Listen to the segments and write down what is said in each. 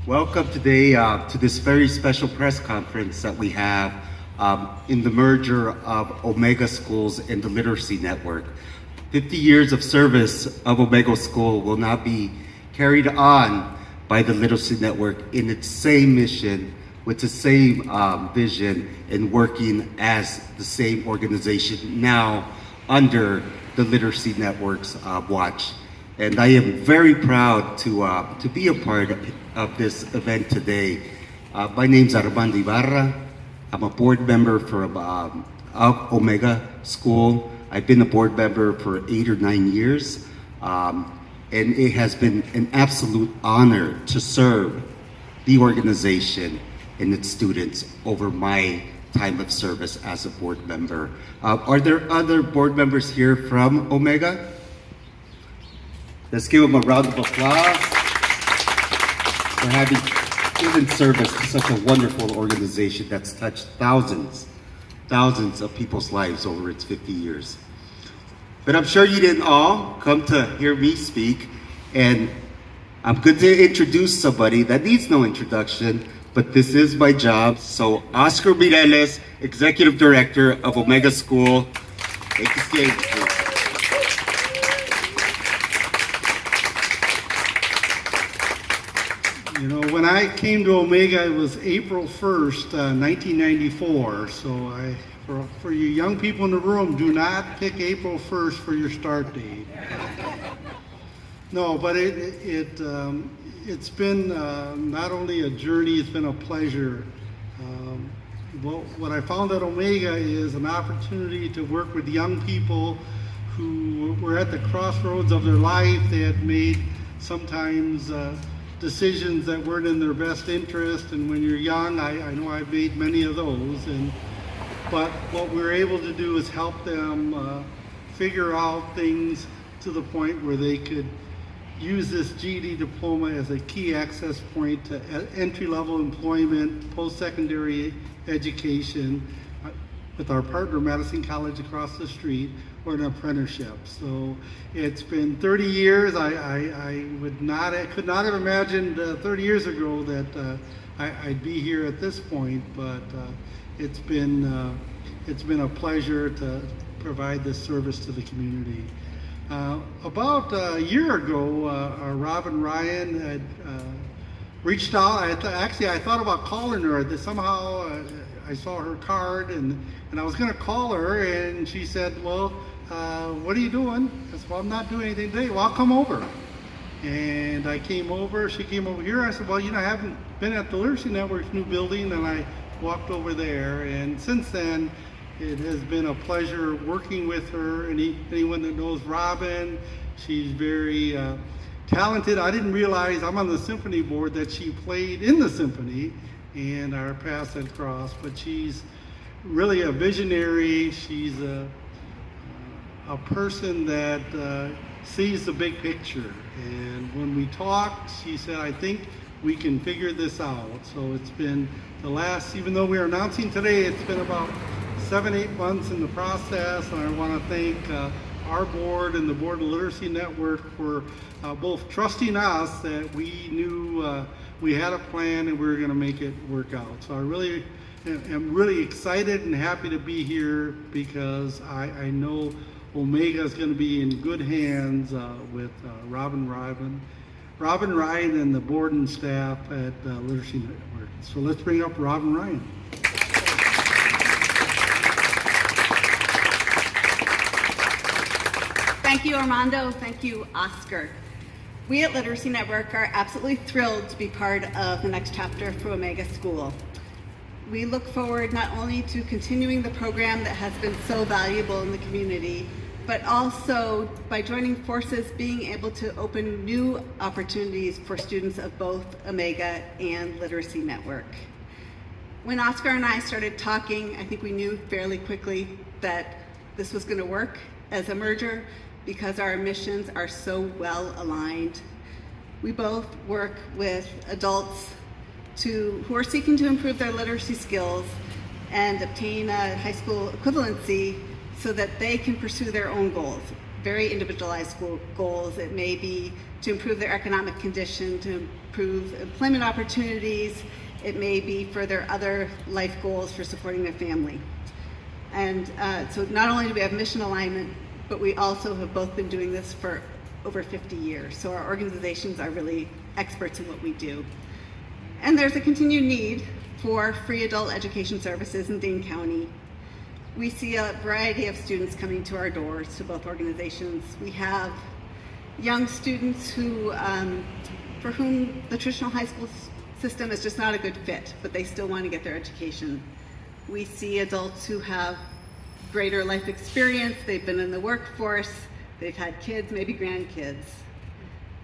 Welcome today to this very special press conference that we have in the merger of Omega Schools and the Literacy Network. 50 years of service of Omega School will now be carried on by the Literacy Network in its same mission, with the same vision, and working as the same organization now under the Literacy Network's watch. And I am very proud to be a part of this event today. My name's Armando Ibarra. I'm a board member of Omega School. I've been a board member for 8 or 9 years. And it has been an absolute honor to serve the organization and its students over my time of service as a board member. Are there other board members here from Omega? Let's give them a round of applause for having given service to such a wonderful organization that's touched thousands of people's lives over its 50 years. But I'm sure you didn't all come to hear me speak, and I'm going to introduce somebody that needs no introduction, but this is my job. So Oscar Mireles, Executive Director of Omega School. Take the stage, please. You know, when I came to Omega, it was April 1st, 1994. So for you young people in the room, do not pick April 1st for your start date. No, but it's been not only a journey, it's been a pleasure. What I found at Omega is an opportunity to work with young people who were at the crossroads of their life. They had made sometimes decisions that weren't in their best interest, and when you're young, I know I've made many of those, but what we're able to do is help them figure out things to the point where they could use this GED diploma as a key access point to entry-level employment, post-secondary education, with our partner Madison College across the street, or an apprenticeship. So it's been 30 years. I could not have imagined 30 years ago that I'd be here at this point, but it's been a pleasure to provide this service to the community. About a year ago, Robin Ryan had reached out. I thought about calling her. Somehow I saw her card, and I was going to call her, and she said, well, what are you doing? I said, well, I'm not doing anything today. Well, I'll come over. And I came over. She came over here. I said, well, I haven't been at the Literacy Network's new building, and I walked over there. And since then, it has been a pleasure working with her. And anyone that knows Robin, she's very talented. I didn't realize I'm on the symphony board that she played in the symphony, and our paths had crossed. But she's really a visionary. She's a person that sees the big picture. And when we talked, she said, I think we can figure this out. So it's been even though we are announcing today, it's been about 7-8 months in the process. And I want to thank our board and the Board of Literacy Network for both trusting us that we knew we had a plan and we were going to make it work out. So I really am really excited and happy to be here, because I know Omega is going to be in good hands with Robin Ryan and the board and staff at Literacy Network. So let's bring up Robin Ryan. Thank you, Armando. Thank you, Oscar. We at Literacy Network are absolutely thrilled to be part of the next chapter for Omega School. We look forward not only to continuing the program that has been so valuable in the community, but also by joining forces, being able to open new opportunities for students of both Omega and Literacy Network. When Oscar and I started talking, I think we knew fairly quickly that this was going to work as a merger, because our missions are so well aligned. We both work with adults who are seeking to improve their literacy skills and obtain a high school equivalency so that they can pursue their own goals. very individualized goals. It may be to improve their economic condition, to improve employment opportunities. It may be for their other life goals for supporting their family. And so not only do we have mission alignment, but we also have both been doing this for over 50 years. So our organizations are really experts in what we do. And there's a continued need for free adult education services in Dane County. We see a variety of students coming to our doors to both organizations. We have young students who, for whom the traditional high school system is just not a good fit, but they still want to get their education. We see adults who have greater life experience, they've been in the workforce, they've had kids, maybe grandkids.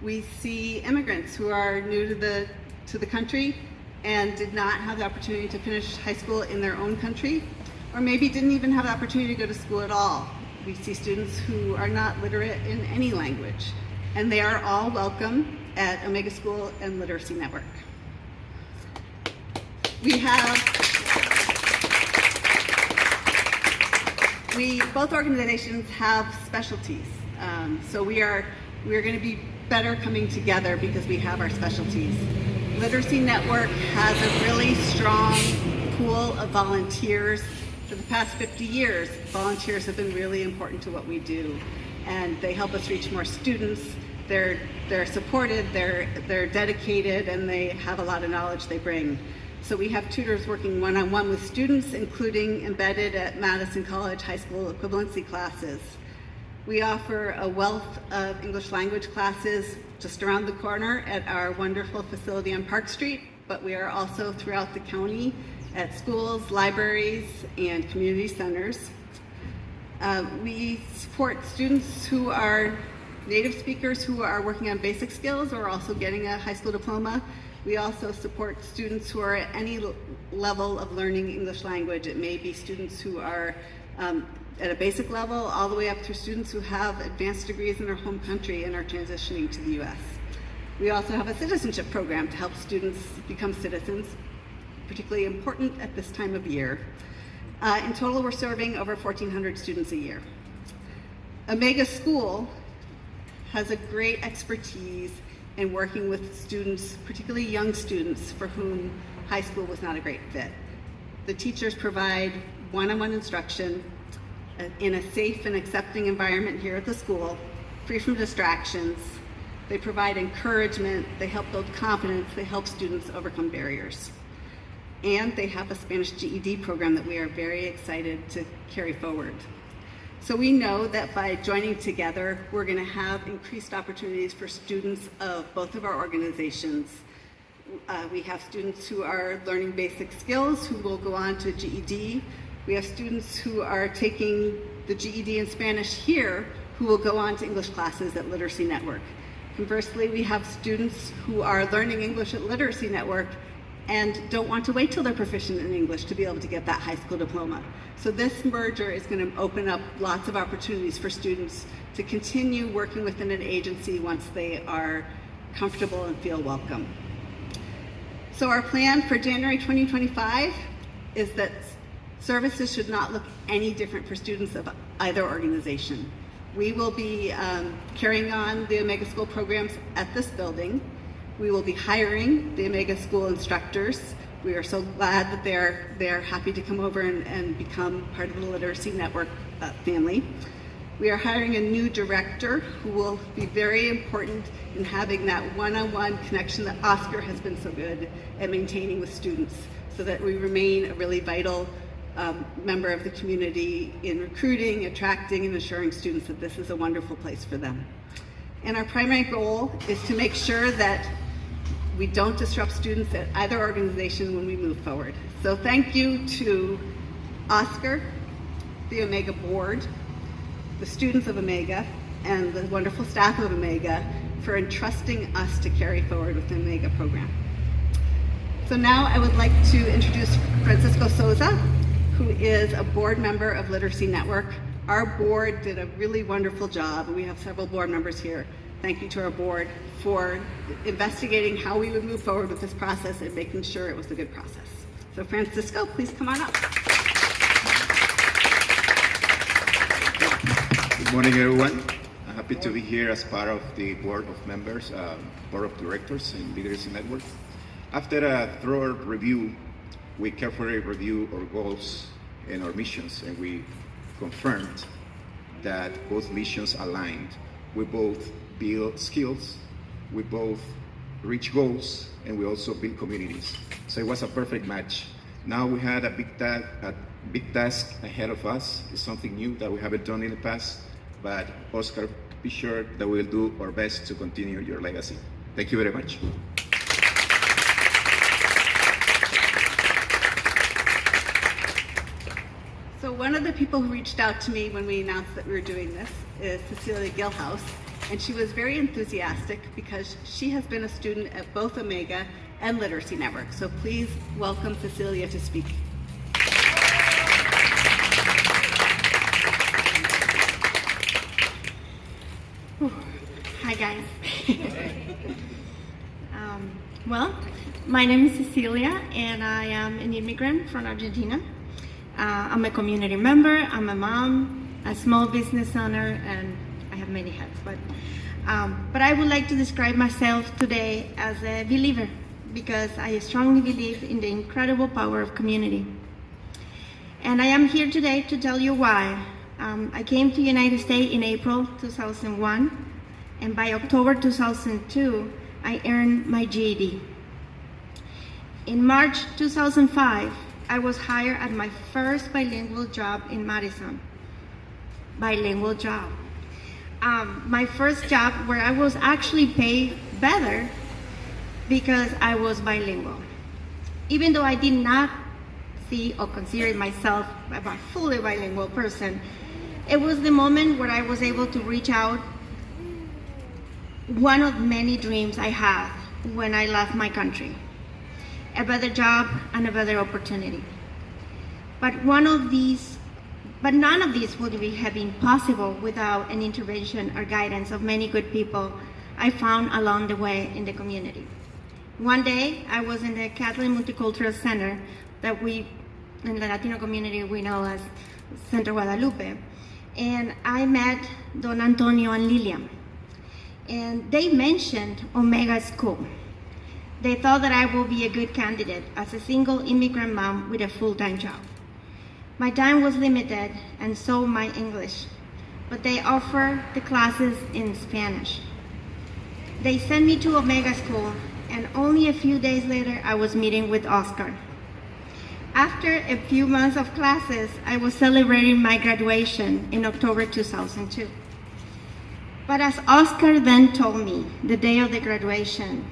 We see immigrants who are new to the country and did not have the opportunity to finish high school in their own country, or maybe didn't even have the opportunity to go to school at all. We see students who are not literate in any language, and they are all welcome at Omega School and Literacy Network. Both organizations have specialties. So we are going to be better coming together because we have our specialties. Literacy Network has a really strong pool of volunteers. For the past 50 years, volunteers have been really important to what we do, and they help us reach more students. They're supported, they're dedicated, and they have a lot of knowledge they bring. So we have tutors working one-on-one with students, including embedded at Madison College high school equivalency classes. We offer a wealth of English language classes just around the corner at our wonderful facility on Park Street, but we are also throughout the county at schools, libraries, and community centers. We support students who are native speakers who are working on basic skills or also getting a high school diploma. We also support students who are at any level of learning English language. It may be students who are at a basic level all the way up through students who have advanced degrees in their home country and are transitioning to the US. We also have a citizenship program to help students become citizens, particularly important at this time of year. In total, we're serving over 1,400 students a year. Omega School has a great expertise in working with students, particularly young students for whom high school was not a great fit. The teachers provide one-on-one instruction in a safe and accepting environment here at the school, free from distractions. They provide encouragement, they help build confidence, they help students overcome barriers. And they have a Spanish GED program that we are very excited to carry forward. So we know that by joining together, we're going to have increased opportunities for students of both of our organizations. We have students who are learning basic skills who will go on to GED. We have students who are taking the GED in Spanish here who will go on to English classes at Literacy Network. Conversely, we have students who are learning English at Literacy Network and don't want to wait till they're proficient in English to be able to get that high school diploma. So this merger is going to open up lots of opportunities for students to continue working within an agency once they are comfortable and feel welcome. So our plan for January 2025 is that services should not look any different for students of either organization. We will be carrying on the Omega School programs at this building. We will be hiring the Omega School instructors. We are so glad that they're happy to come over and become part of the Literacy Network family. We are hiring a new director who will be very important in having that one-on-one connection that Oscar has been so good at maintaining with students, so that we remain a really vital member of the community in recruiting, attracting, and assuring students that this is a wonderful place for them. And our primary goal is to make sure that we don't disrupt students at either organization when we move forward. So thank you to Oscar, the Omega board, the students of Omega, and the wonderful staff of Omega for entrusting us to carry forward with the Omega program. So now I would like to introduce Francisco Souza, who is a board member of Literacy Network. Our board did a really wonderful job. We have several board members here. Thank you to our board for investigating how we would move forward with this process and making sure it was a good process. So Francisco, please come on up. Good morning, everyone. I'm happy to be here as part of the board of members, board of directors in Literacy Network. After a thorough review, we carefully reviewed our goals and our missions, and we confirmed that both missions aligned. We both build skills, we both reach goals, and we also build communities. So it was a perfect match. Now we had a big task ahead of us. It's something new that we haven't done in the past, but Oscar, be sure that we'll do our best to continue your legacy. Thank you very much. So one of the people who reached out to me when we announced that we were doing this is Cecilia Gilhouse, and she was very enthusiastic because she has been a student at both Omega and Literacy Network. So please welcome Cecilia to speak. Hi guys. Well, my name is Cecilia and I am an immigrant from Argentina. I'm a community member, I'm a mom, a small business owner, and I have many hats. But I would like to describe myself today as a believer because I strongly believe in the incredible power of community. And I am here today to tell you why. I came to the United States in April 2001, and by October 2002, I earned my GED. In March 2005, I was hired at my first bilingual job in Madison. Bilingual job. My first job where I was actually paid better because I was bilingual. Even though I did not see or consider myself a fully bilingual person, it was the moment where I was able to reach out one of many dreams I had when I left my country. A better job and a better opportunity. But none of these would have been possible without an intervention or guidance of many good people I found along the way in the community. One day, I was in the Catholic Multicultural Center that we, in the Latino community, we know as Centro Guadalupe, and I met Don Antonio and Lilian. And they mentioned Omega School. They thought that I will be a good candidate as a single immigrant mom with a full-time job. My time was limited and so my English, but they offer the classes in Spanish. They sent me to Omega School, and only a few days later I was meeting with Oscar. After a few months of classes, I was celebrating my graduation in October 2002. But as Oscar then told me the day of the graduation,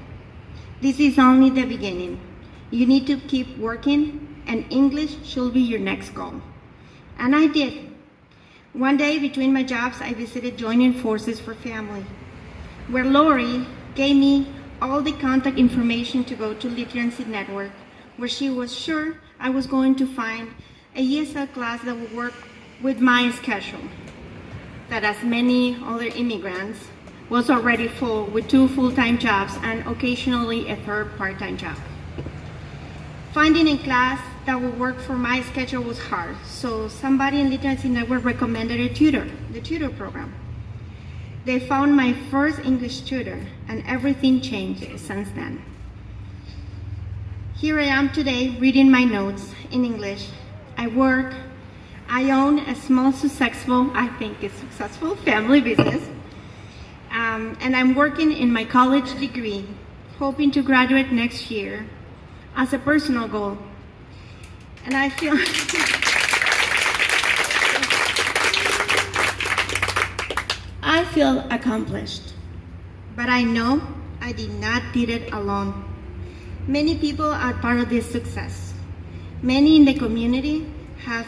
this is only the beginning. You need to keep working, and English should be your next goal. And I did. One day between my jobs, I visited Joining Forces for Family, where Lori gave me all the contact information to go to Literacy Network, where she was sure I was going to find a ESL class that would work with my schedule, that as many other immigrants, was already full with 2 full-time jobs and occasionally a 3rd part-time job. Finding a class that would work for my schedule was hard, so somebody in Literacy Network recommended a tutor, the tutor program. They found my first English tutor, and everything changed since then. Here I am today reading my notes in English. I work, I own a small I think it's successful family business. And I'm working in my college degree, hoping to graduate next year as a personal goal. And I feel I feel accomplished, but I know I did not did it alone. Many people are part of this success. Many in the community have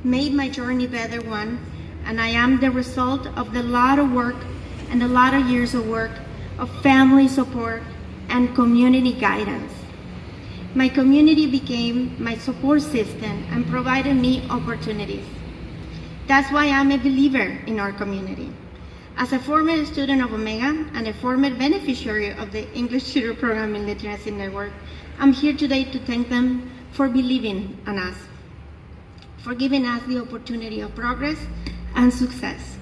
made my journey better one, and I am the result of the lot of work and a lot of years of work of family support and community guidance. My community became my support system and provided me opportunities. That's why I'm a believer in our community. As a former student of Omega and a former beneficiary of the English Tutor Program in Literacy Network, I'm here today to thank them for believing in us, for giving us the opportunity of progress and success.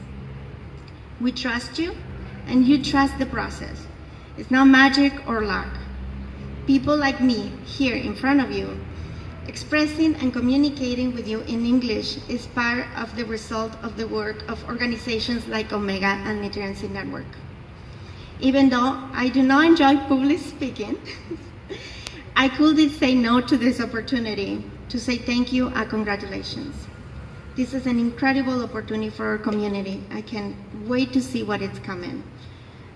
We trust you, and you trust the process. It's not magic or luck. People like me here in front of you, expressing and communicating with you in English is part of the result of the work of organizations like Omega and Literacy Network. Even though I do not enjoy public speaking, I couldn't say no to this opportunity to say thank you and congratulations. This is an incredible opportunity for our community. I can't wait to see what is coming.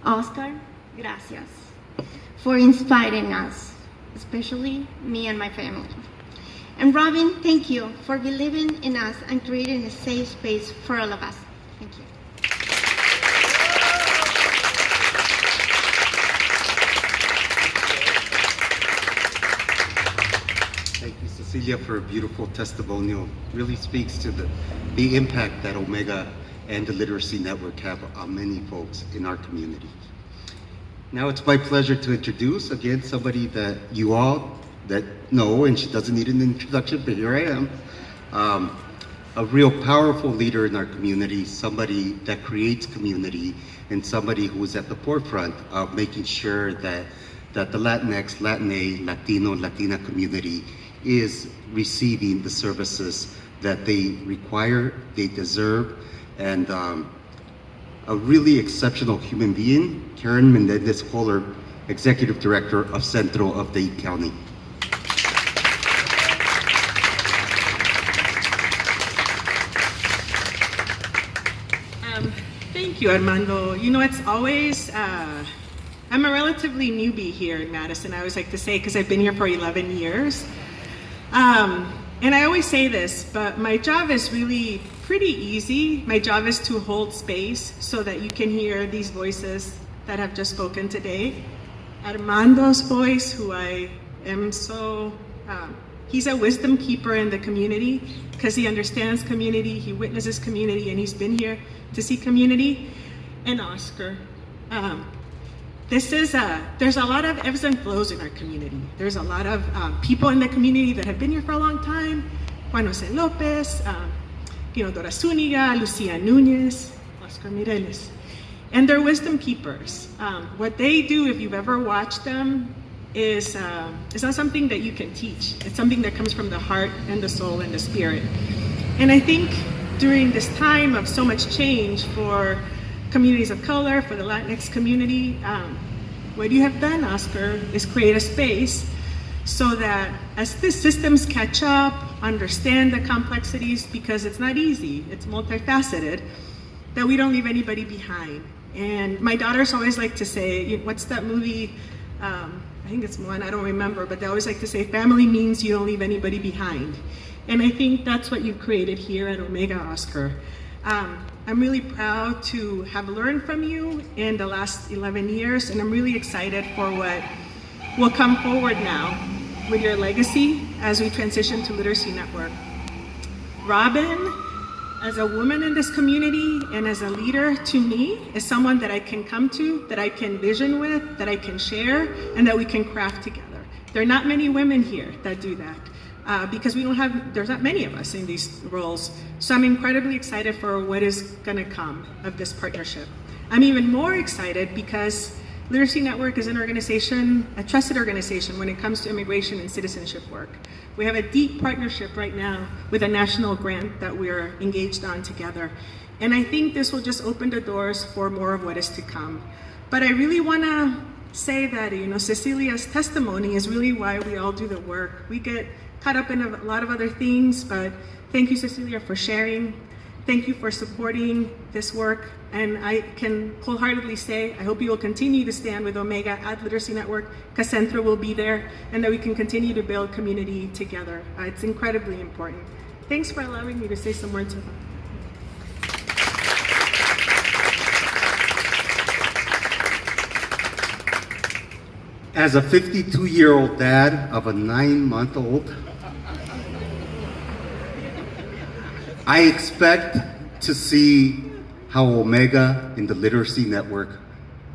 Oscar, gracias for inspiring us, especially me and my family. And Robin, thank you for believing in us and creating a safe space for all of us. Thank you. Thank you, Cecilia, for a beautiful testimonial. Really speaks to the impact that Omega and the Literacy Network have on many folks in our community. Now it's my pleasure to introduce, again, somebody that you all that know, and she doesn't need an introduction, but here I am. A real powerful leader in our community, somebody that creates community, and somebody who is at the forefront of making sure that the Latinx, Latina, Latino, Latina community is receiving the services that they require, they deserve, and a really exceptional human being, Karen Mendez-Kohler, Executive Director of Centro of Dade County. Thank you, Armando. You know, it's always, I'm a relatively newbie here in Madison, I always like to say, because I've been here for 11 years. And I always say this, but my job is really pretty easy. My job is to hold space so that you can hear these voices that have just spoken today. Armando's voice, who I am so, he's a wisdom keeper in the community because he understands community, he witnesses community, and he's been here to see community. And Oscar. There's a lot of ebbs and flows in our community. There's a lot of people in the community that have been here for a long time. Juan Jose Lopez, Dora Zuniga, Lucia Nunez, Oscar Mireles. And they're wisdom keepers. What they do, if you've ever watched them, is not something that you can teach. It's something that comes from the heart and the soul and the spirit. And I think during this time of so much change for communities of color, for the Latinx community, what you have done, Oscar, is create a space so that as the systems catch up, understand the complexities, because it's not easy, it's multifaceted, that we don't leave anybody behind. And my daughters always like to say, what's that movie? I think it's one, I don't remember, but they always like to say, family means you don't leave anybody behind. And I think that's what you've created here at Omega, Oscar. I'm really proud to have learned from you in the last 11 years, and I'm really excited for what will come forward now with your legacy as we transition to Literacy Network. Robin, as a woman in this community and as a leader to me, is someone that I can come to, that I can vision with, that I can share, and that we can craft together. There are not many women here that do that. Because there's not many of us in these roles. So I'm incredibly excited for what is gonna come of this partnership. I'm even more excited because Literacy Network is an organization, a trusted organization when it comes to immigration and citizenship work. We have a deep partnership right now with a national grant that we're engaged on together. And I think this will just open the doors for more of what is to come. But I really wanna say that, Cecilia's testimony is really why we all do the work. We get caught up in a lot of other things, but thank you, Cecilia, for sharing. Thank you for supporting this work. And I can wholeheartedly say, I hope you will continue to stand with Omega at Literacy Network, because Centro will be there, and that we can continue to build community together. It's incredibly important. Thanks for allowing me to say some words about it. As a 52-year-old dad of a 9-month-old, I expect to see how Omega and the Literacy Network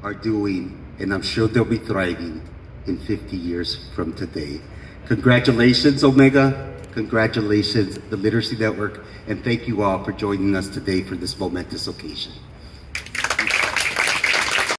are doing, and I'm sure they'll be thriving in 50 years from today. Congratulations, Omega. Congratulations, the Literacy Network, and thank you all for joining us today for this momentous occasion.